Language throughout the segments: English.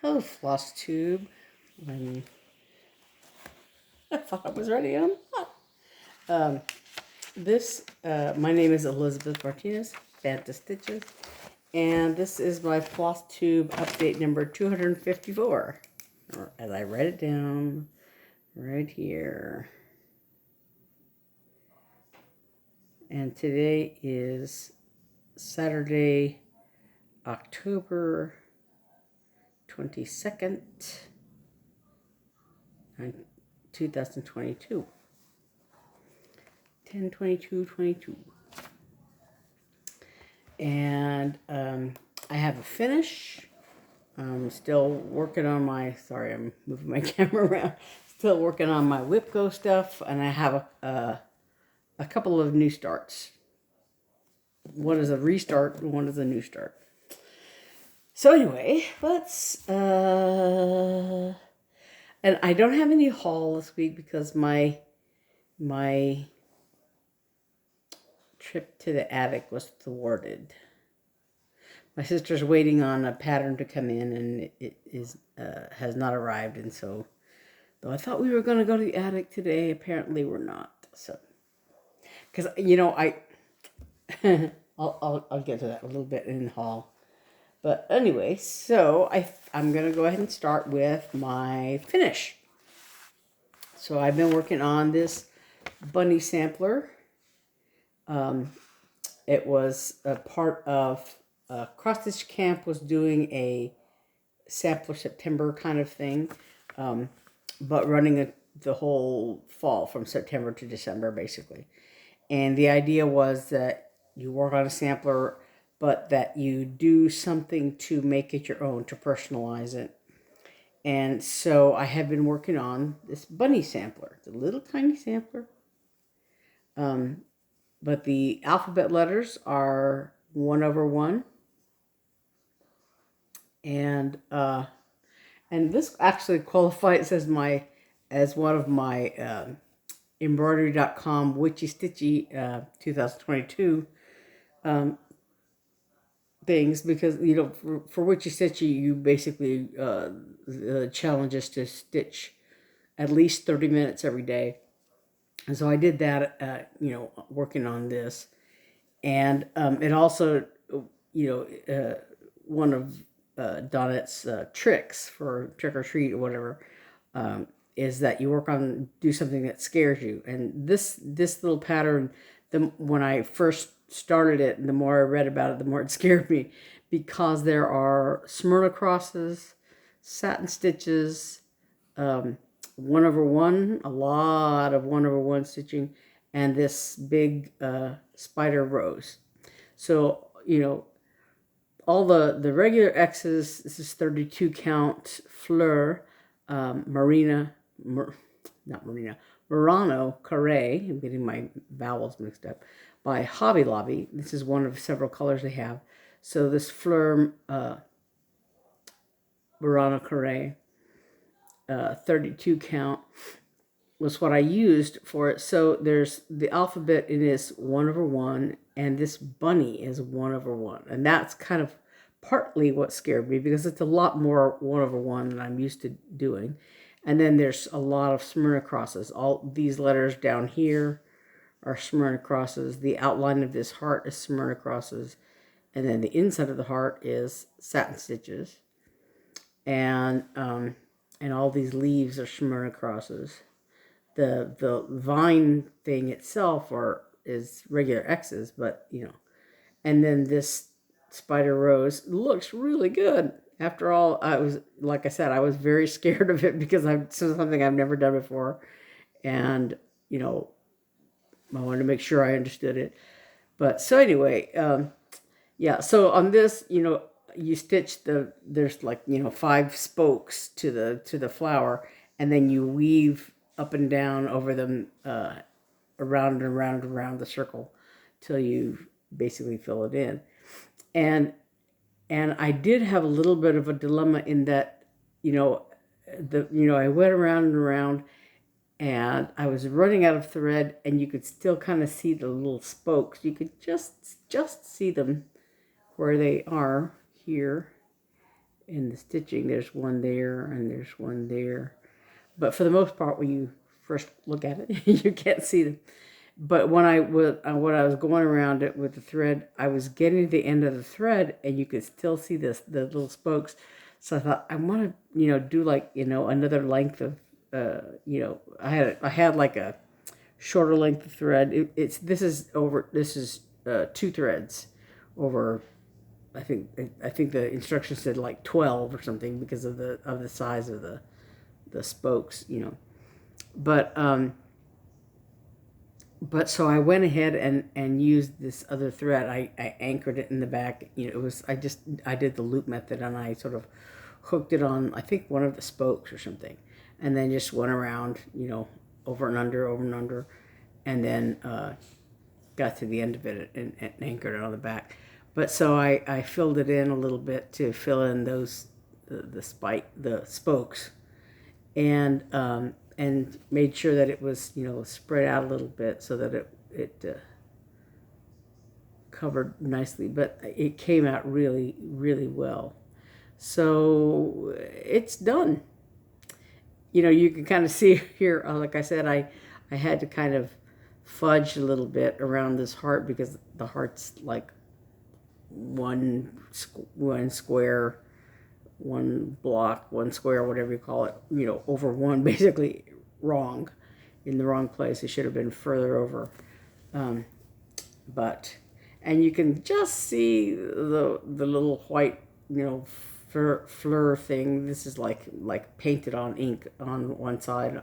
Hello, Flosstube. I thought I was ready. I'm not. My name is Elizabeth Martinez, phantastitches, and this is my Flosstube update number 254. Or as I write it down right here. And today is Saturday, October 22nd, 2022. 10/22/22. And I have a finish. I'm still working on my, sorry, I'm moving my camera around. Still working on my WIPGO stuff, and I have a couple of new starts. One is a restart, and one is a new start. So anyway, let's, and I don't have any haul this week because my trip to the attic was thwarted. My sister's waiting on a pattern to come in, and it has not arrived. And so, though I thought we were going to go to the attic today, apparently we're not. So, because I'll get to that a little bit in the haul. But anyway, so I'm going to go ahead and start with my finish. So I've been working on this bunny sampler. It was a part of Cross Stitch Camp was doing a sampler September kind of thing, but running the whole fall from September to December basically. And the idea was that you work on a sampler, but that you do something to make it your own, to personalize it. And so I have been working on this bunny sampler, the little tiny sampler. But the alphabet letters are 1/1. And this actually qualifies as one of my embroidery.com Witchy Stitchy 2022 things, because for Witchy Stitchy you basically the challenge is to stitch at least 30 minutes every day. And so I did that, working on this. And it also, one of Donette's tricks for trick or treat or whatever, is that you do something that scares you. And this little pattern, when I first started it, and the more I read about it, the more it scared me, because there are Smyrna crosses, satin stitches, 1/1, a lot of 1/1 stitching, and this big spider rose. So, all the regular X's, this is 32 count fleur, Murano Carré, I'm getting my vowels mixed up, by Hobby Lobby. This is one of several colors they have. So this fleur, Murano Carré, 32 count, was what I used for it. So there's the alphabet, it is 1/1, and this bunny is 1/1. And that's kind of partly what scared me, because it's a lot more 1/1 than I'm used to doing. And then there's a lot of Smyrna crosses. All these letters down here are Smyrna crosses. The outline of this heart is Smyrna crosses. And then the inside of the heart is satin stitches. And all these leaves are Smyrna crosses. The vine thing itself is regular X's, but and then this spider rose looks really good. After all, like I said, I was very scared of it because it's something I've never done before, and I wanted to make sure I understood it. But so anyway, yeah. So on this, you stitch there's like 5 spokes to the flower, and then you weave up and down over them, around and around and around the circle, till you basically fill it in. And I did have a little bit of a dilemma in that, I went around and around, and I was running out of thread, and you could still kind of see the little spokes. You could just see them where they are here. in the stitching. There's one there and there's one there. But for the most part, when you first look at it, you can't see them. But when I was going around it with the thread, I was getting to the end of the thread, and you could still see the little spokes. So I thought, I want to, do like, another length of, I had like a shorter length of thread. This is 2 threads over. I think the instructions said like 12 or something because of the size of the spokes, But so I went ahead and used this other thread. I anchored it in the back. I did the loop method, and I sort of hooked it on, I think, one of the spokes or something, and then just went around, over and under, and then got to the end of it and anchored it on the back. But so I filled it in a little bit to fill in those the spokes, and made sure that it was spread out a little bit so that it covered nicely. But it came out really, really well. So it's done. You can kind of see here, like I said, I had to kind of fudge a little bit around this heart because the heart's like one square, one block, one square, whatever you call it, over one, basically wrong, in the wrong place. It should have been further over. And you can just see the little white, fleur thing. This is like painted on ink on one side,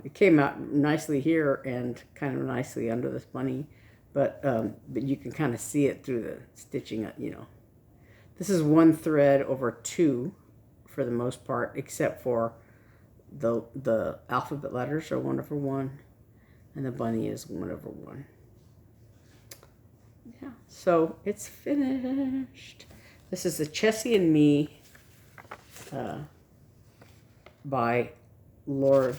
It came out nicely here and kind of nicely under this bunny, but you can kind of see it through the stitching, This is 1 thread over 2 for the most part, except for the alphabet letters are 1 over 1, and the bunny is 1 over 1. Yeah, so it's finished. This is the Chessie and Me by Linda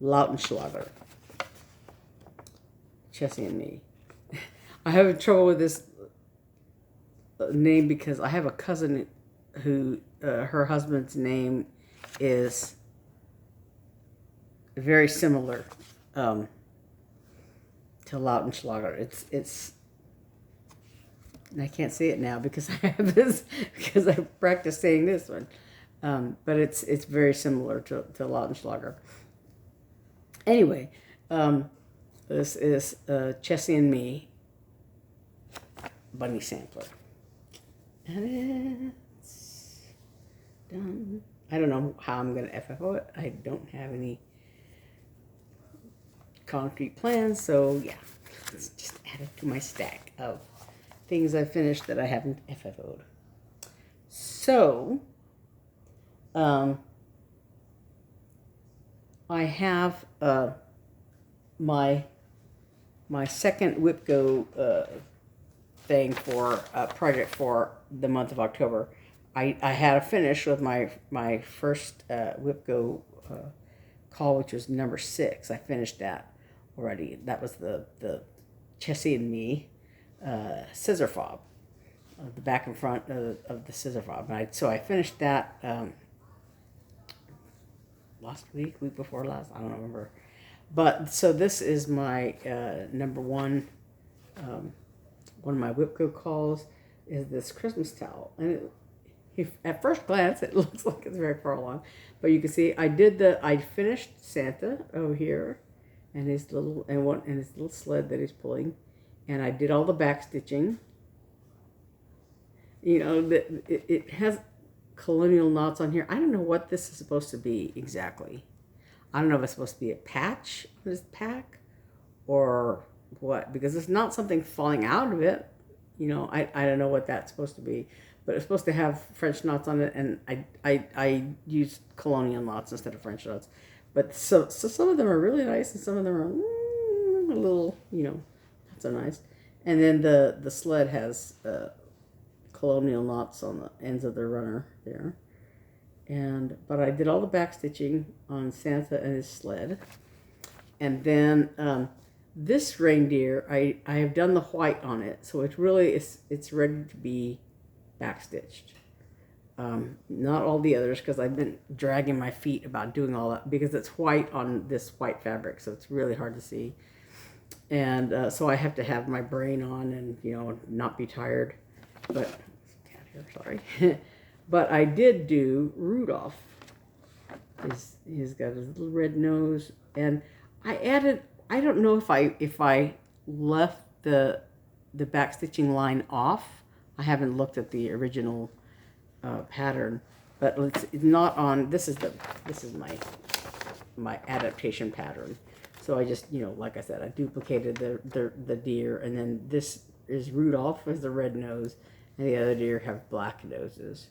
Lautenschlager. Chessie and Me. I have trouble with this name because I have a cousin who her husband's name is very similar to Lautenschlager. It's and I can't say it now because I have this because I practiced saying this one, but it's very similar to Lautenschlager. Anyway, this is Chessie and Me bunny sampler. And it's done. I don't know how I'm going to FFO it. I don't have any concrete plans, so yeah, let's just add it to my stack of things I finished that I haven't FFO'd. So, I have my second WIPGO thing for project for the month of October. I had a finish with my first WIPGO call, which was number 6. I finished that already. That was the Chessie and Me scissor fob, the back and front of the scissor fob. So I finished that last week before last, I don't remember. But so this is my number 1. One of my WIPGO calls is this Christmas towel, and at first glance it looks like it's very far along, but you can see I finished Santa over here, and his little sled that he's pulling, and I did all the back stitching. It has colonial knots on here. I don't know what this is supposed to be exactly. I don't know if it's supposed to be a patch on this pack or what, because it's not something falling out of it. I don't know what that's supposed to be, but it's supposed to have French knots on it, and I used colonial knots instead of French knots. But so some of them are really nice, and some of them are a little, not so nice. And then the sled has colonial knots on the ends of the runner there. But I did all the back stitching on Santa and his sled, and then This reindeer, I have done the white on it, so it's really, it's ready to be backstitched. Not all the others, because I've been dragging my feet about doing all that, because it's white on this white fabric, so it's really hard to see. And so I have to have my brain on and, you know, not be tired. But, cat here, sorry. But I did do Rudolph. He's got his little red nose. And I added, I don't know if I left the backstitching line off. I haven't looked at the original pattern, but it's not on. This is my adaptation pattern. So I just, you know, like I said, I duplicated the deer, and then this is Rudolph with the red nose, and the other deer have black noses.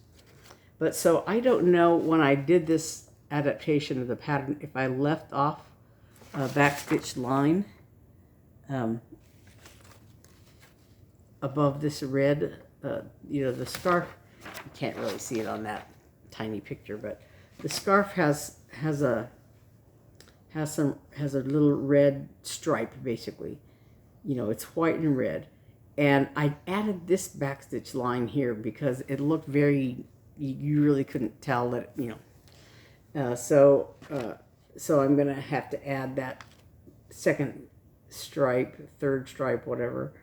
But so I don't know when I did this adaptation of the pattern if I left off a backstitch line above this red. You know, the scarf, you can't really see it on that tiny picture, but the scarf has a little red stripe, basically. You know, it's white and red. And I added this backstitch line here because it looked very, you really couldn't tell that, you know. So I'm going to have to add that second stripe, third stripe, whatever.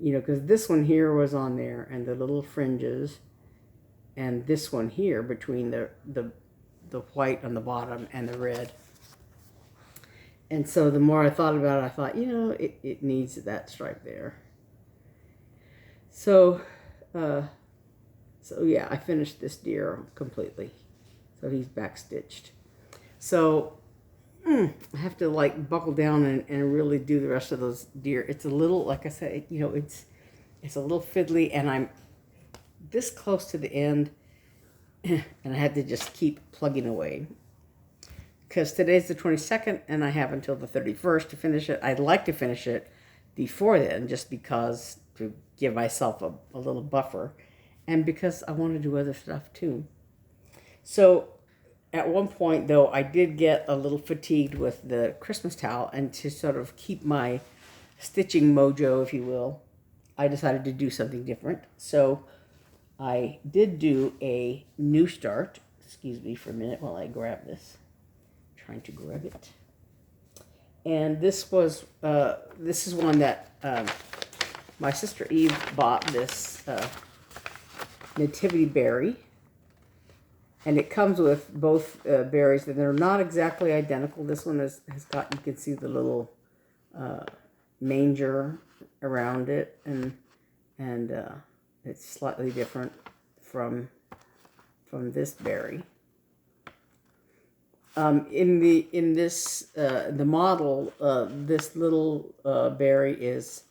You know, because this one here was on there, and the little fringes, and this one here between the white on the bottom and the red. And so the more I thought about it, I thought, you know, it needs that stripe there. So, so yeah, I finished this deer completely. So he's backstitched. So I have to like buckle down and really do the rest of those deer. It's a little, like I said, you know, it's a little fiddly, and I'm this close to the end, and I had to just keep plugging away. Because today's the 22nd, and I have until the 31st to finish it. I'd like to finish it before then, just because to give myself a little buffer, and because I want to do other stuff too. So at one point, though, I did get a little fatigued with the Christmas towel, and to sort of keep my stitching mojo, if you will, I decided to do something different. So I did do a new start. Excuse me for a minute while I grab this. Trying to grab it. And this was, this is one that my sister Eve bought, this Nativity Berry. And it comes with both berries, and they're not exactly identical. This one has got, you can see the little manger around it, and it's slightly different from this berry. In this the model, this little berry is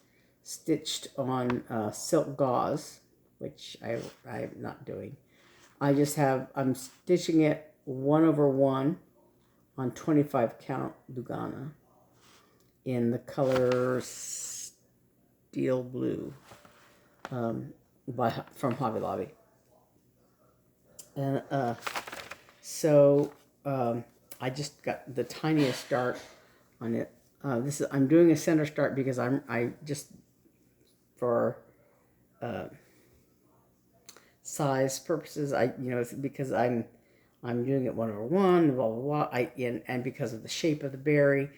stitched on silk gauze, which I'm not doing. I'm stitching it 1/1 on 25 count Lugana in the color steel blue from Hobby Lobby. And I just got the tiniest start on it. I'm doing a center start because for size purposes, it's because I'm doing it 1/1, blah blah blah. And because of the shape of the berry,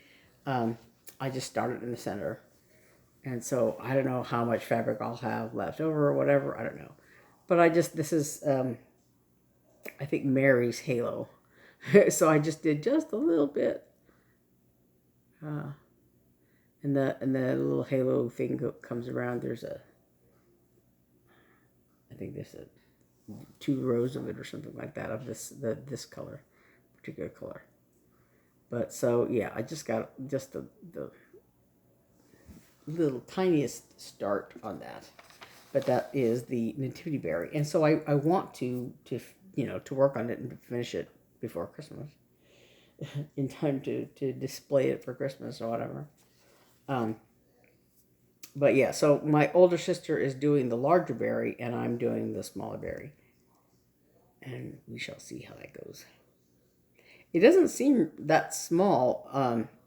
I just started in the center, and so I don't know how much fabric I'll have left over or whatever. I don't know, but this is I think Mary's halo, so I just did just a little bit, and the little halo thing comes around. I think there's 2 rows of it or something like that of this color, particular color. But so yeah, I just got just the little tiniest start on that. But that is the Nativity Berry, and so I want to work on it and finish it before Christmas, in time to display it for Christmas or whatever. But yeah, so my older sister is doing the larger berry, and I'm doing the smaller berry. And we shall see how that goes. It doesn't seem that small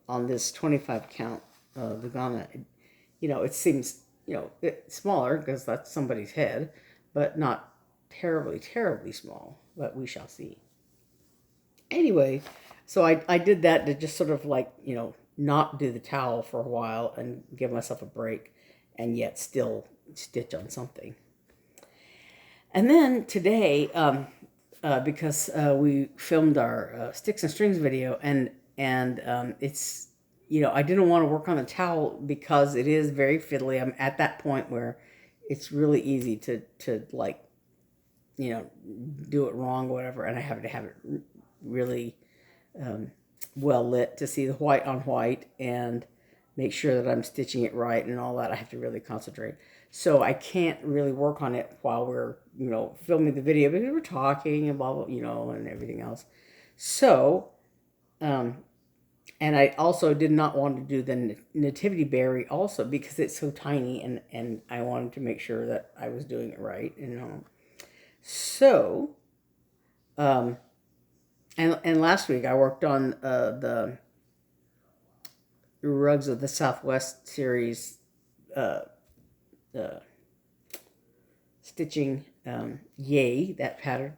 on this 25 count the Ghana, you know, it seems, you know, it's smaller because that's somebody's head, but not terribly, terribly small, but we shall see. Anyway, so I did that to just sort of like, you know, not do the towel for a while and give myself a break and yet still stitch on something. And then today, because we filmed our sticks and strings video, and it's, you know, I didn't want to work on the towel because it is very fiddly. I'm at that point where it's really easy to like, you know, do it wrong or whatever, and I have to have it really well lit to see the white on white and make sure that I'm stitching it right and all that. I have to really concentrate. So I can't really work on it while we're, you know, filming the video because we're talking and blah, blah, you know, and everything else. So, and I also did not want to do the Nativity Berry also because it's so tiny, and I wanted to make sure that I was doing it right, you know. So, and last week I worked on the Rugs of the Southwest series stitching, yay, that pattern.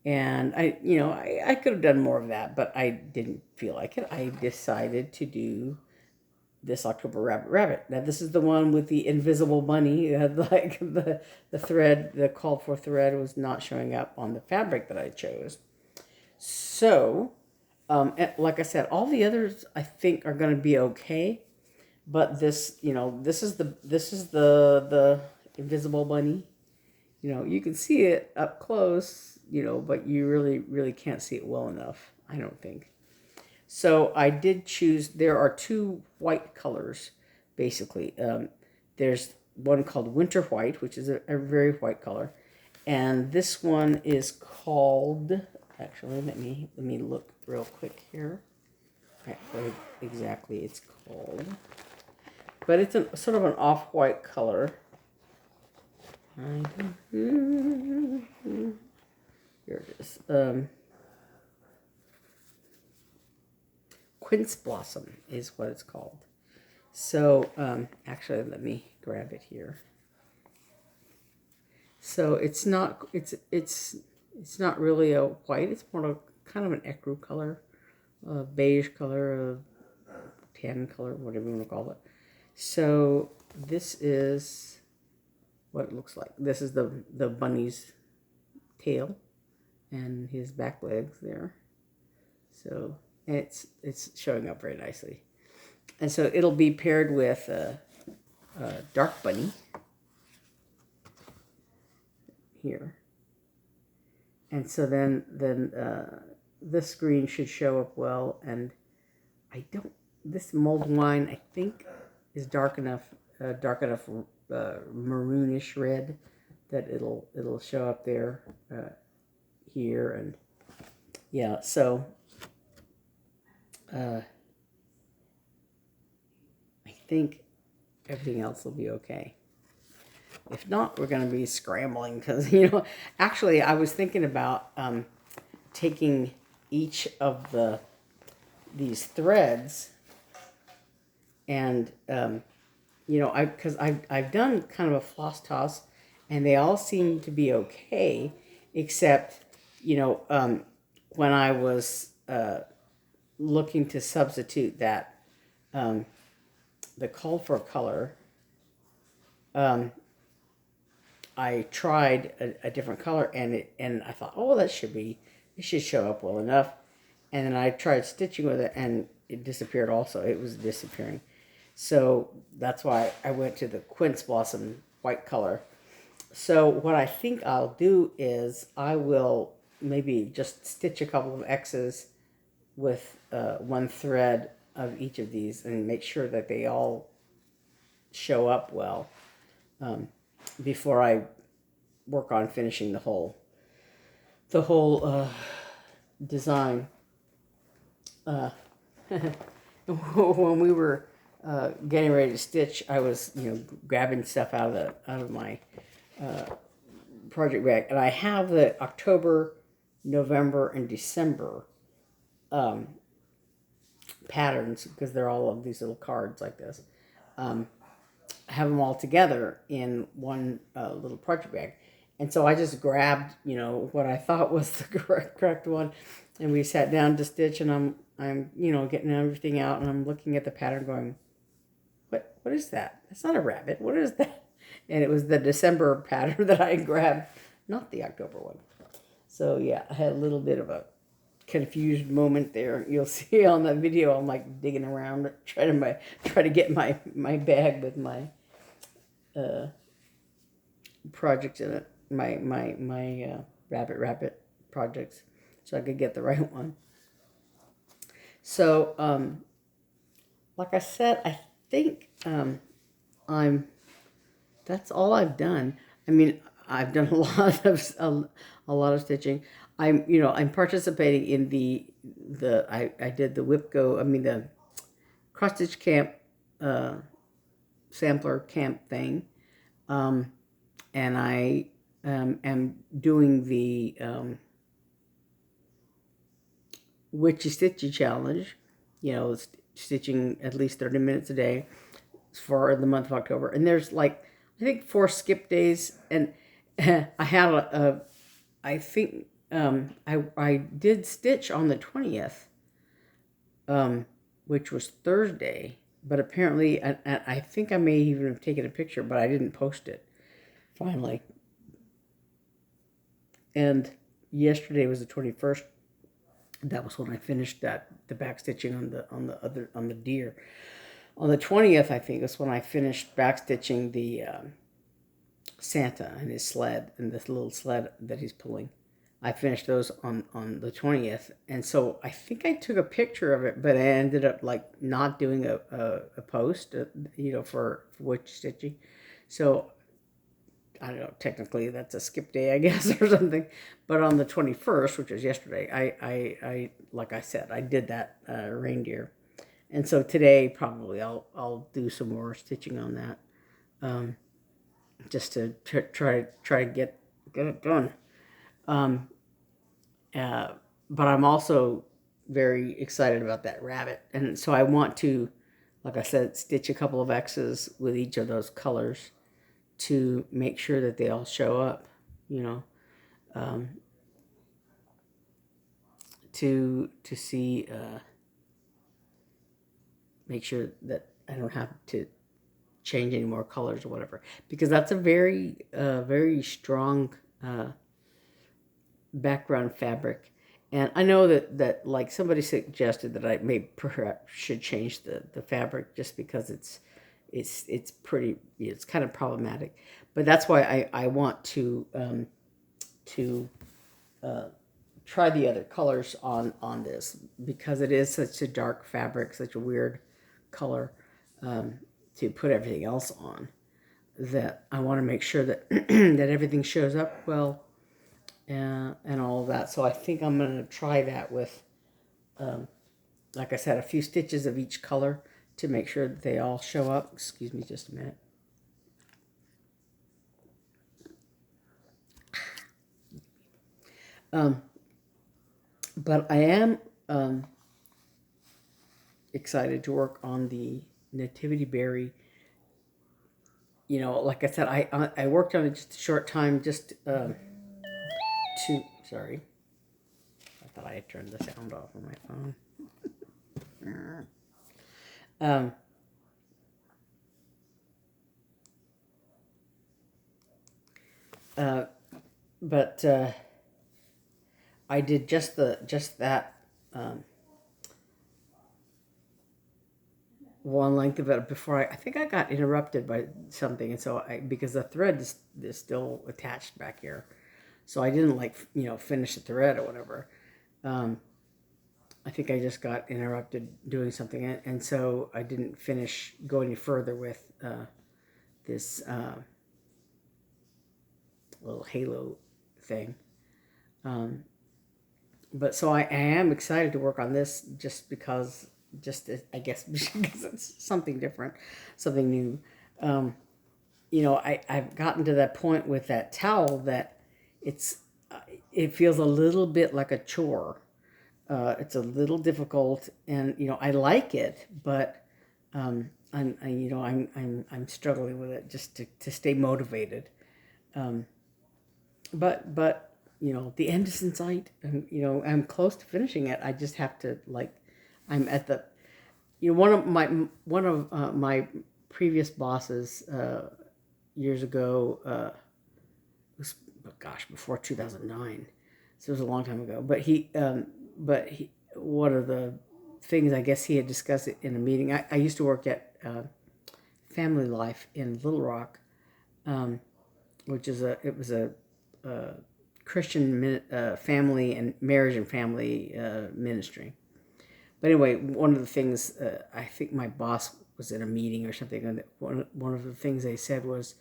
And you know, I could have done more of that, but I didn't feel like it. I decided to do this October Rabbit. Now this is the one with the invisible bunny. Like the thread, the called for thread was not showing up on the fabric that I chose. So, like I said, all the others I think are going to be okay, but this, you know, this is the invisible bunny. You know, you can see it up close, you know, but you really can't see it well enough, I don't think. So I did choose, there are two white colors, basically. There's one called Winter White, which is a very white color. And this one is called, actually, let me look real quick here at what exactly it's called. But it's sort of an off-white color. Here it is. Quince Blossom is what it's called. So, actually, let me grab it here. So it's not not really a white. It's more of kind of an ecru color, a beige color, a tan color, whatever you want to call it. So this is what it looks like. This is the bunny's tail and his back legs there. So it's showing up very nicely. And so it'll be paired with a dark bunny here. And so then this green should show up well. And this mulled wine, I think, is dark enough maroonish red that it'll show up there, here, and yeah. So I think everything else will be okay. If not, we're going to be scrambling because, you know, actually I was thinking about taking each of these threads and you know, because I've done kind of a floss toss, and they all seem to be okay, except, you know, when I was looking to substitute that the called for color, I tried a different color, and I thought, oh, it should show up well enough, and then I tried stitching with it, and it disappeared also. It was disappearing. So that's why I went to the Quince Blossom white color. So what I think I'll do is I will maybe just stitch a couple of X's with one thread of each of these and make sure that they all show up well before I work on finishing the whole design. When we were getting ready to stitch, I was, you know, grabbing stuff out of my project bag, and I have the October, November, and December patterns because they're all of these little cards like this. have them all together in one little project bag. And so I just grabbed, you know, what I thought was the correct one, and we sat down to stitch, and I'm you know, getting everything out, and I'm looking at the pattern going, what is that? That's not a rabbit. What is that? And it was the December pattern that I grabbed, not the October one. So yeah, I had a little bit of a confused moment there. You'll see on the video, I'm like digging around, trying to get my bag with my projects in it, my rabbit projects, so I could get the right one. So like I said, I think that's all I've done. I mean, I've done a lot of stitching. I'm participating in I did the WIPGO, I mean the cross stitch camp sampler camp thing, and I am doing the Witchy Stitchy challenge. You know, stitching at least 30 minutes a day for the month of October. And there's like, I think 4 skip days. And I had I think I did stitch on the 20th, which was Thursday. But apparently, I think I may even have taken a picture, but I didn't post it finally. And yesterday was the 21st. That was when I finished the back stitching on the deer. On the 20th, I think, is when I finished back stitching the Santa and his sled and this little sled that he's pulling. I finished those on the 20th, and so I think I took a picture of it, but I ended up like not doing a post, you know, for witch stitching. So I don't know, technically that's a skip day, I guess, or something. But on the 21st, which was yesterday, I like I said, I did that reindeer. And so today probably I'll do some more stitching on that, just to try to get it done. But I'm also very excited about that rabbit, and so I want to, like I said, stitch a couple of X's with each of those colors to make sure that they all show up, you know, to see, make sure that I don't have to change any more colors or whatever, because that's a very strong background fabric. And I know that like somebody suggested that I perhaps should change the fabric, just because it's pretty, it's kind of problematic. But that's why I want to try the other colors on this, because it is such a dark fabric, such a weird color, to put everything else on, that I want to make sure that that everything shows up well, and all of that. So I think I'm going to try that with, like I said, a few stitches of each color to make sure that they all show up. Excuse me just a minute. But I am excited to work on the Nativity Berry. You know, like I said, I worked on it just a short time, just sorry, I thought I had turned the sound off on my phone. But I did just that one length of it before I think I got interrupted by something, and so because the thread is still attached back here, so I didn't finish the thread or whatever. I think I just got interrupted doing something, and so I didn't go any further with this little halo thing. But so I am excited to work on this, I guess because it's something different, something new. I've gotten to that point with that towel that it feels a little bit like a chore. It's a little difficult, and I like it, but I'm struggling with it just to stay motivated. But the end is in sight, and I'm close to finishing it. I just have to, like, I'm at the one of my previous bosses years ago, was, gosh, before 2009, so it was a long time ago. But he one of the things, I guess, he had discussed it in a meeting. I used to work at Family Life in Little Rock, which is it was a Christian family and marriage and family ministry. But anyway, one of the things, I think my boss was in a meeting or something, and one of the things they said was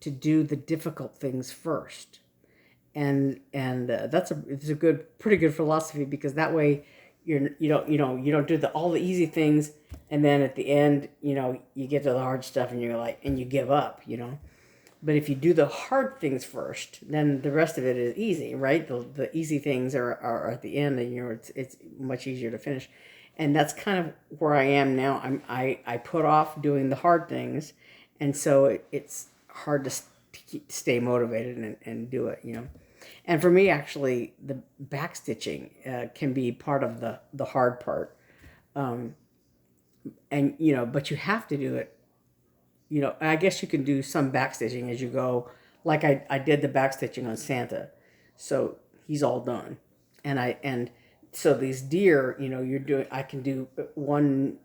to do the difficult things first. And it's a pretty good philosophy, because that way you don't do all the easy things, and then at the end you get to the hard stuff and you're like, and you give up. But if you do the hard things first, then the rest of it is easy, right? The easy things are at the end, and it's much easier to finish. And that's kind of where I am now. I put off doing the hard things, and so it's hard to stay motivated and do it. And for me, actually, the backstitching can be part of the hard part. And but you have to do it. I guess you can do some backstitching as you go. Like I did the backstitching on Santa, so he's all done. And so these deer, I can do the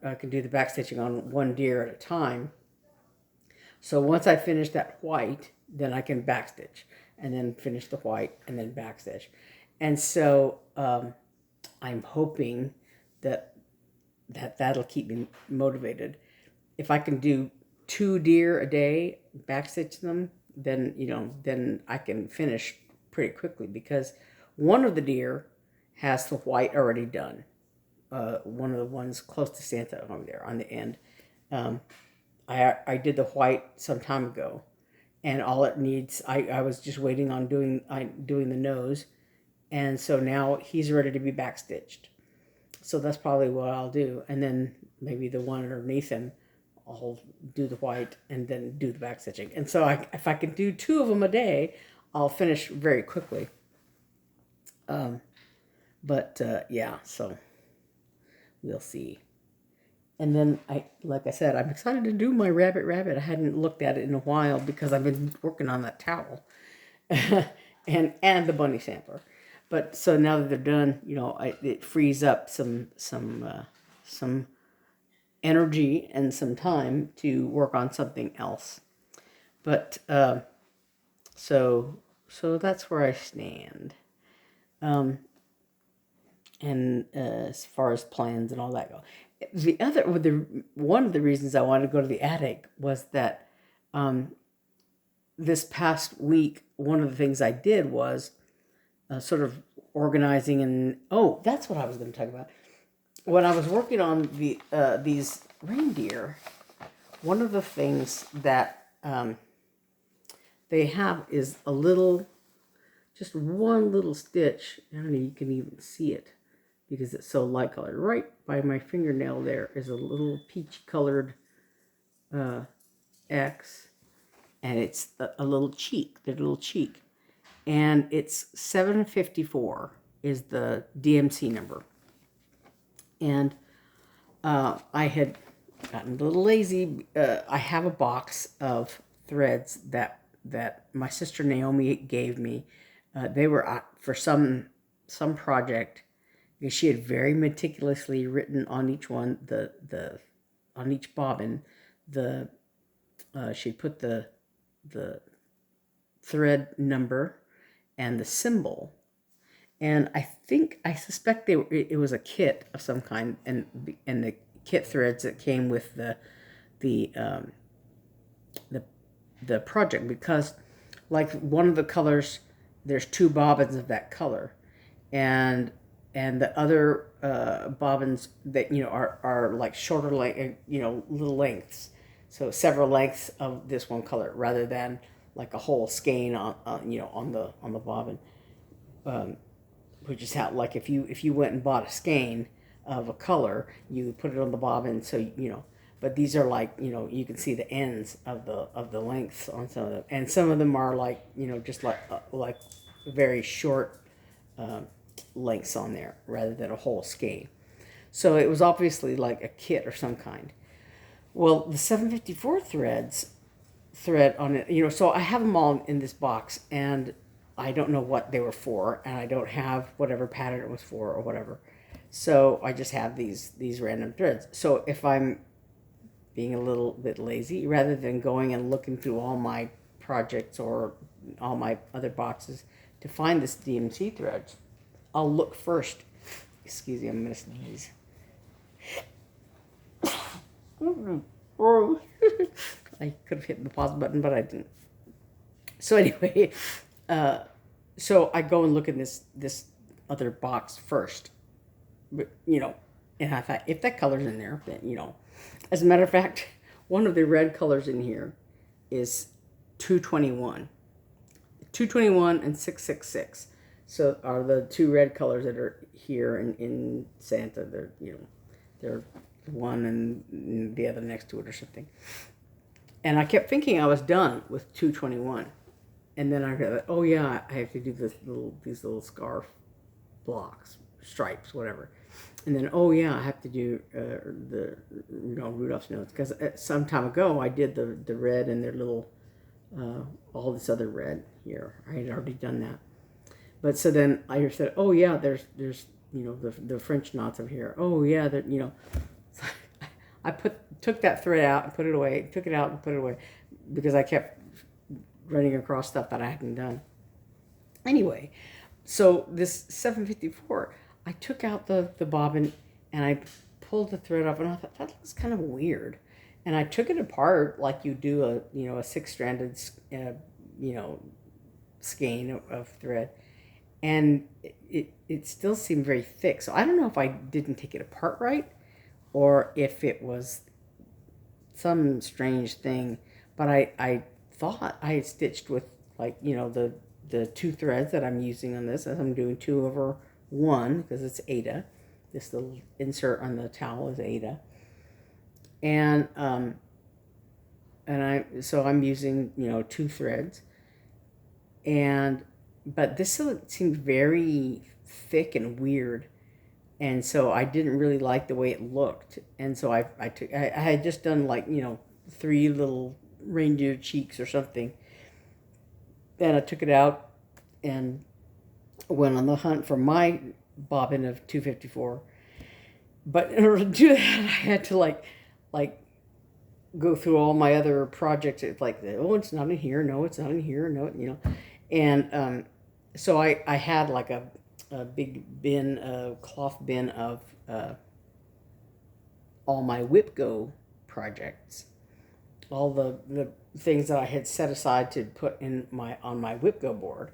backstitching on one deer at a time. So once I finish that white, then I can backstitch, and then finish the white, and then backstitch. And so I'm hoping that'll keep me motivated. If I can do 2 deer a day, backstitch them, then I can finish pretty quickly, because one of the deer has the white already done. One of the ones close to Santa over there on the end. I did the white some time ago, and all it needs, I was just waiting on doing the nose, and so now he's ready to be backstitched. So that's probably what I'll do, and then maybe the one underneath him, I'll do the white and then do the backstitching. And so if I can do 2 of them a day, I'll finish very quickly. Yeah, so we'll see. And then like I said, I'm excited to do my rabbit. I hadn't looked at it in a while because I've been working on that towel and the bunny sampler. But so now that they're done, it frees up some energy and some time to work on something else. But so that's where I stand. And as far as plans and all that go, one of the reasons I wanted to go to the attic was that this past week, one of the things I did was sort of organizing, and that's what I was going to talk about. When I was working on these reindeer, one of the things that they have is just one little stitch. I don't know, you can even see it because it's so light colored. Right by my fingernail there is a little peach colored X, and it's a little cheek, the little cheek. And it's 754 is the DMC number. And I had gotten a little lazy. I have a box of threads that my sister Naomi gave me. They were for some project. She had very meticulously written on each one, on each bobbin, she put the thread number and the symbol. And I suspect it was a kit of some kind, and the kit threads that came with the project, because like one of the colors, there's 2 bobbins of that color, and the other bobbins that are like shorter little lengths, so several lengths of this one color rather than like a whole skein on the bobbin. Which is how, like, if you went and bought a skein of a color, you put it on the bobbin, so but these are like, you know, you can see the ends of the lengths on some of them, and some of them are like, you know, just like very short lengths on there rather than a whole skein. So it was obviously like a kit or some kind. Well, the 754 thread on it, you know, so I have them all in this box, and I don't know what they were for, and I don't have whatever pattern it was for or whatever. So I just have these random threads. So if I'm being a little bit lazy, rather than going and looking through all my projects or all my other boxes to find this DMC threads, I'll look first. Excuse me, I'm gonna sneeze. I could have hit the pause button, but I didn't. So anyway, so I go and look in this other box first, but, you know, and I thought, if that color's in there, then, you know. As a matter of fact, one of the red colors in here is 221. 221 and 666. So are the two red colors that are here in Santa. They're, you know, they're one and the other next to it or something. And I kept thinking I was done with 221. And then I go, oh yeah, I have to do these little scarf blocks, stripes, whatever. And then, oh yeah, I have to do the, you know, Rudolph's notes, because some time ago I did the red and their little all this other red here. I had already done that. But so then I said, oh yeah, there's you know, the French knots over here. Oh yeah, that, you know. I took that thread out and put it away, took it out and put it away, because I kept running across stuff that I hadn't done. Anyway, so this 754, I took out the bobbin and I pulled the thread up, and I thought, that looks kind of weird. And I took it apart like you do a, you know, a 6-stranded, you know, skein of thread. And it still seemed very thick. So I don't know if I didn't take it apart right, or if it was some strange thing. But I thought I had stitched with, like, you know, the 2 threads that I'm using on this, as I'm doing 2/1 because it's Ada. This little insert on the towel is Ada. And so I'm using, you know, 2 threads. But this seemed very thick and weird. And so I didn't really like the way it looked. And so I had just done, like, you know, 3 little reindeer cheeks or something. And I took it out and went on the hunt for my bobbin of 254. But in order to do that, I had to like go through all my other projects. It's like, oh, it's not in here. No, it's not in here. No, you know. And so I had like a big bin, a cloth bin of all my WIPGO projects, all the things that I had set aside to put in on my WIPGO board.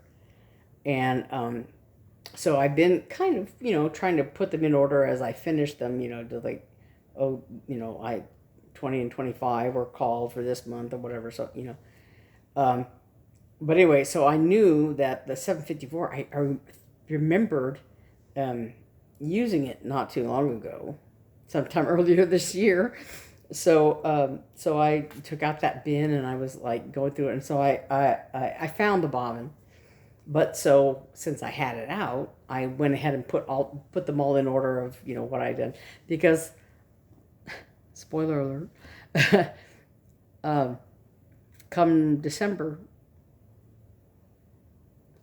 And so I've been kind of, you know, trying to put them in order as I finish them, you know, to like, oh, you know, 20 and 25 were called for this month or whatever. So, you know, but anyway, so I knew that the 754, I remembered using it not too long ago, sometime earlier this year. So so I took out that bin and I was like going through it, and so I found the bobbin. But so since I had it out, I went ahead and put them all in order of, you know, what I did, because spoiler alert, come December,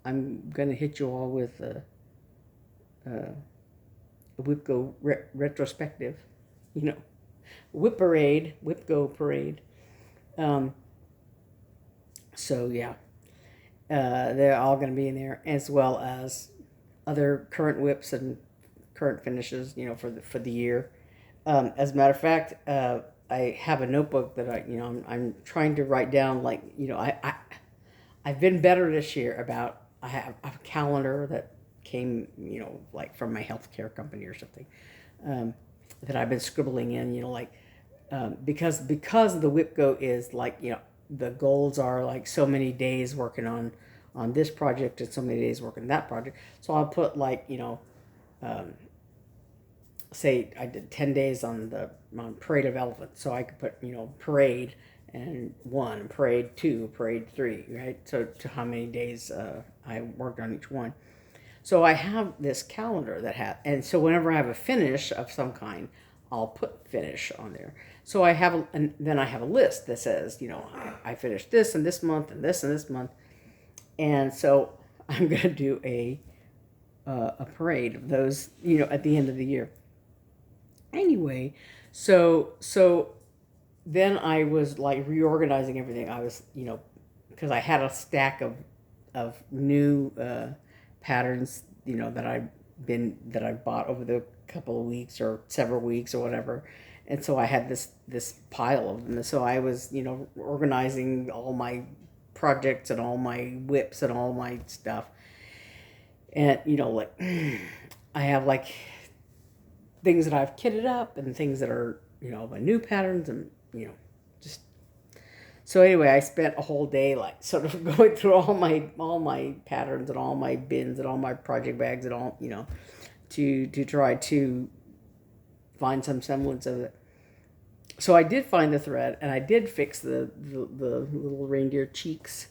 I'm gonna hit you all with a WIPGO retrospective, you know, WIPGO parade. So yeah, they're all going to be in there, as well as other current whips and current finishes, you know, for the year. As a matter of fact, I have a notebook that I'm trying to write down, like, you know, I've been better this year about, I have a calendar that came, you know, like from my healthcare company or something, that I've been scribbling in, you know, like, because the WIPGO is like, you know, the goals are like so many days working on this project and so many days working on that project. So I'll put, like, you know, say I did 10 days on Parade of Elephants, so I could put, parade and 1, parade 2, parade 3, right? So to how many days I worked on each one. So I have this calendar and so whenever I have a finish of some kind, I'll put finish on there. So and then I have a list that says, I finished this and this month and this month. And so I'm going to do a parade of those, at the end of the year. Anyway, so then I was like reorganizing everything. I was, because I had a stack of new patterns, that I bought over the couple of weeks or several weeks or whatever. And so I had this pile of them. And so I was, organizing all my projects and all my whips and all my stuff. And, like I have like things that I've kitted up and things that are, my new patterns and, just. So anyway, I spent a whole day like sort of going through all my patterns and all my bins and all my project bags and all, to try to find some semblance of it. So I did find the thread, and I did fix the little reindeer cheeks,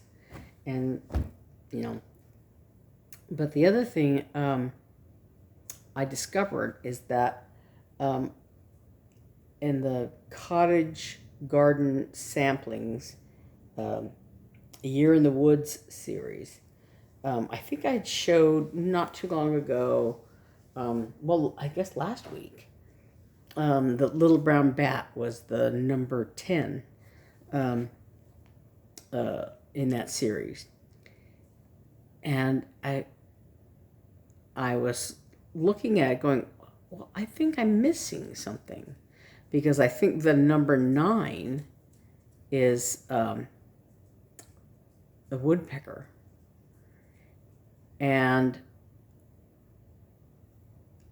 and But the other thing I discovered is that in the cottage garden samplings, a Year in the Woods series, I think I showed not too long ago, well, I guess last week, the Little Brown Bat was the number 10 in that series. And I was looking at it going, well, I think I'm missing something, because I think the number 9 is the woodpecker. And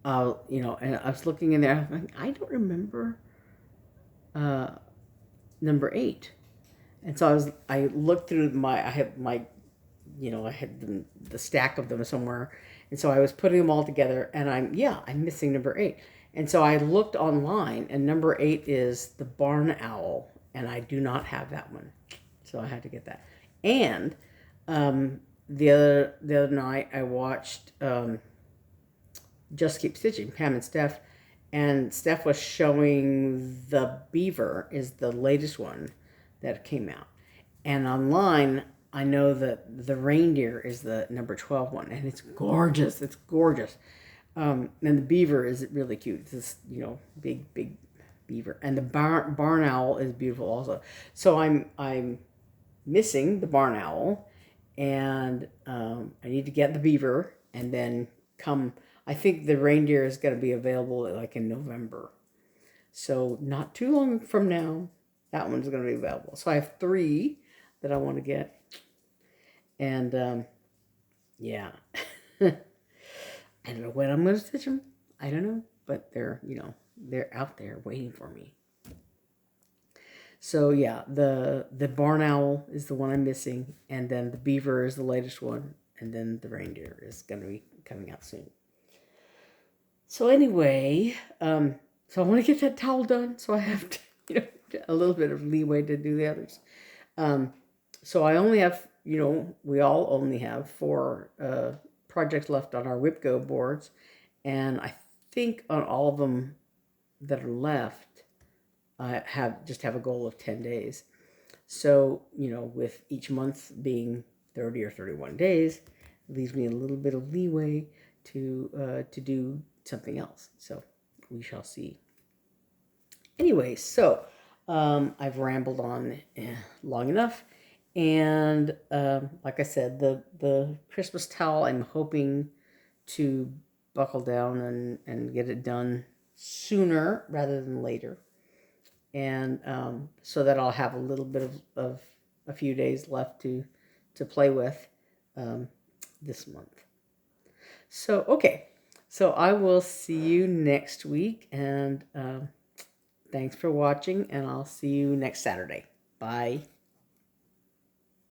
and I was looking in there, I'm like, I don't remember number 8. And so I looked through I had the stack of them somewhere. And so I was putting them all together, and I'm missing number 8. And so I looked online, and number 8 is the barn owl, and I do not have that one. So I had to get that. And the other night I watched Just Keep Stitching, Pam and Steph, and Steph was showing the beaver is the latest one that came out. And online, I know that the reindeer is the number 12 one, and it's gorgeous. It's gorgeous. And the beaver is really cute. It's this, big beaver. And the barn owl is beautiful also. So I'm missing the barn owl, and I need to get the beaver, and then I think the reindeer is going to be available like in November. So not too long from now, that one's going to be available. So I have 3 that I want to get. And, yeah, I don't know when I'm going to stitch them. I don't know, but they're out there waiting for me. So yeah, the barn owl is the one I'm missing, and then the beaver is the latest one, and then the reindeer is going to be coming out soon. So anyway, so I want to get that towel done, so I have to, a little bit of leeway to do the others. So I only have, we all only have 4 projects left on our WIPGO boards. And I think on all of them that are left, I have a goal of 10 days. So, with each month being 30 or 31 days, it leaves me a little bit of leeway to do something else. So we shall see. Anyway, so I've rambled on long enough. And like I said, the Christmas towel, I'm hoping to buckle down and get it done sooner rather than later. And so that I'll have a little bit of a few days left to play with this month. So, okay. So I will see you next week. And thanks for watching. And I'll see you next Saturday. Bye.